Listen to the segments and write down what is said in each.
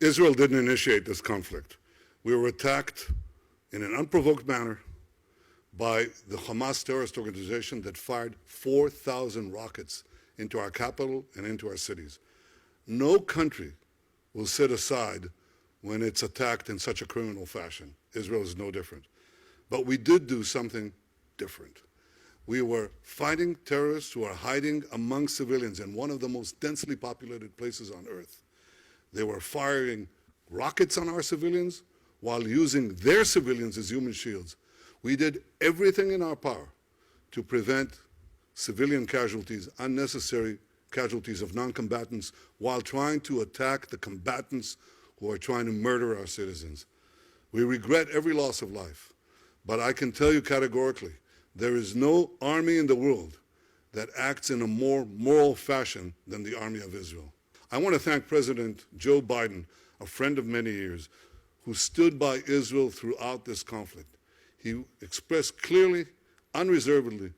Israel didn't initiate this conflict. We were attacked in an unprovoked manner by the Hamas terrorist organization that fired 4,000 rockets into our capital and into our cities. No country will sit aside when it's attacked in such a criminal fashion. Israel is no different. But we did do something different. We were fighting terrorists who are hiding among civilians in one of the most densely populated places on earth. They were firing rockets on our civilians while using their civilians as human shields. We did everything in our power to prevent civilian casualties, unnecessary casualties of non-combatants, while trying to attack the combatants who are trying to murder our citizens. We regret every loss of life, but I can tell you categorically, there is no army in the world that acts in a more moral fashion than the Army of Israel. I want to thank President Joe Biden, a friend of many years, who stood by Israel throughout this conflict. He expressed clearly, unreservedly,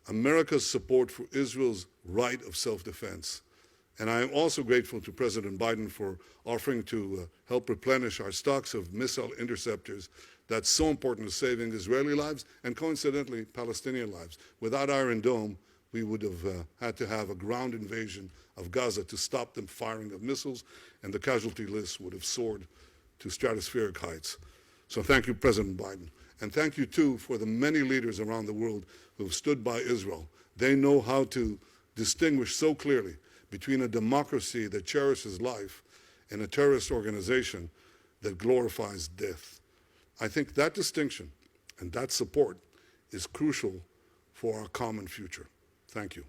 America's support for Israel's right of self-defense. And I am also grateful to President Biden for offering to help replenish our stocks of missile interceptors. That's so important to saving Israeli lives and, coincidentally, Palestinian lives. Without Iron Dome, we would have had to have a ground invasion of Gaza to stop them firing of missiles, and the casualty list would have soared to stratospheric heights. So thank you, President Biden. And thank you, too, for the many leaders around the world who have stood by Israel. They know how to distinguish so clearly between a democracy that cherishes life and a terrorist organization that glorifies death. I think that distinction and that support is crucial for our common future. Thank you.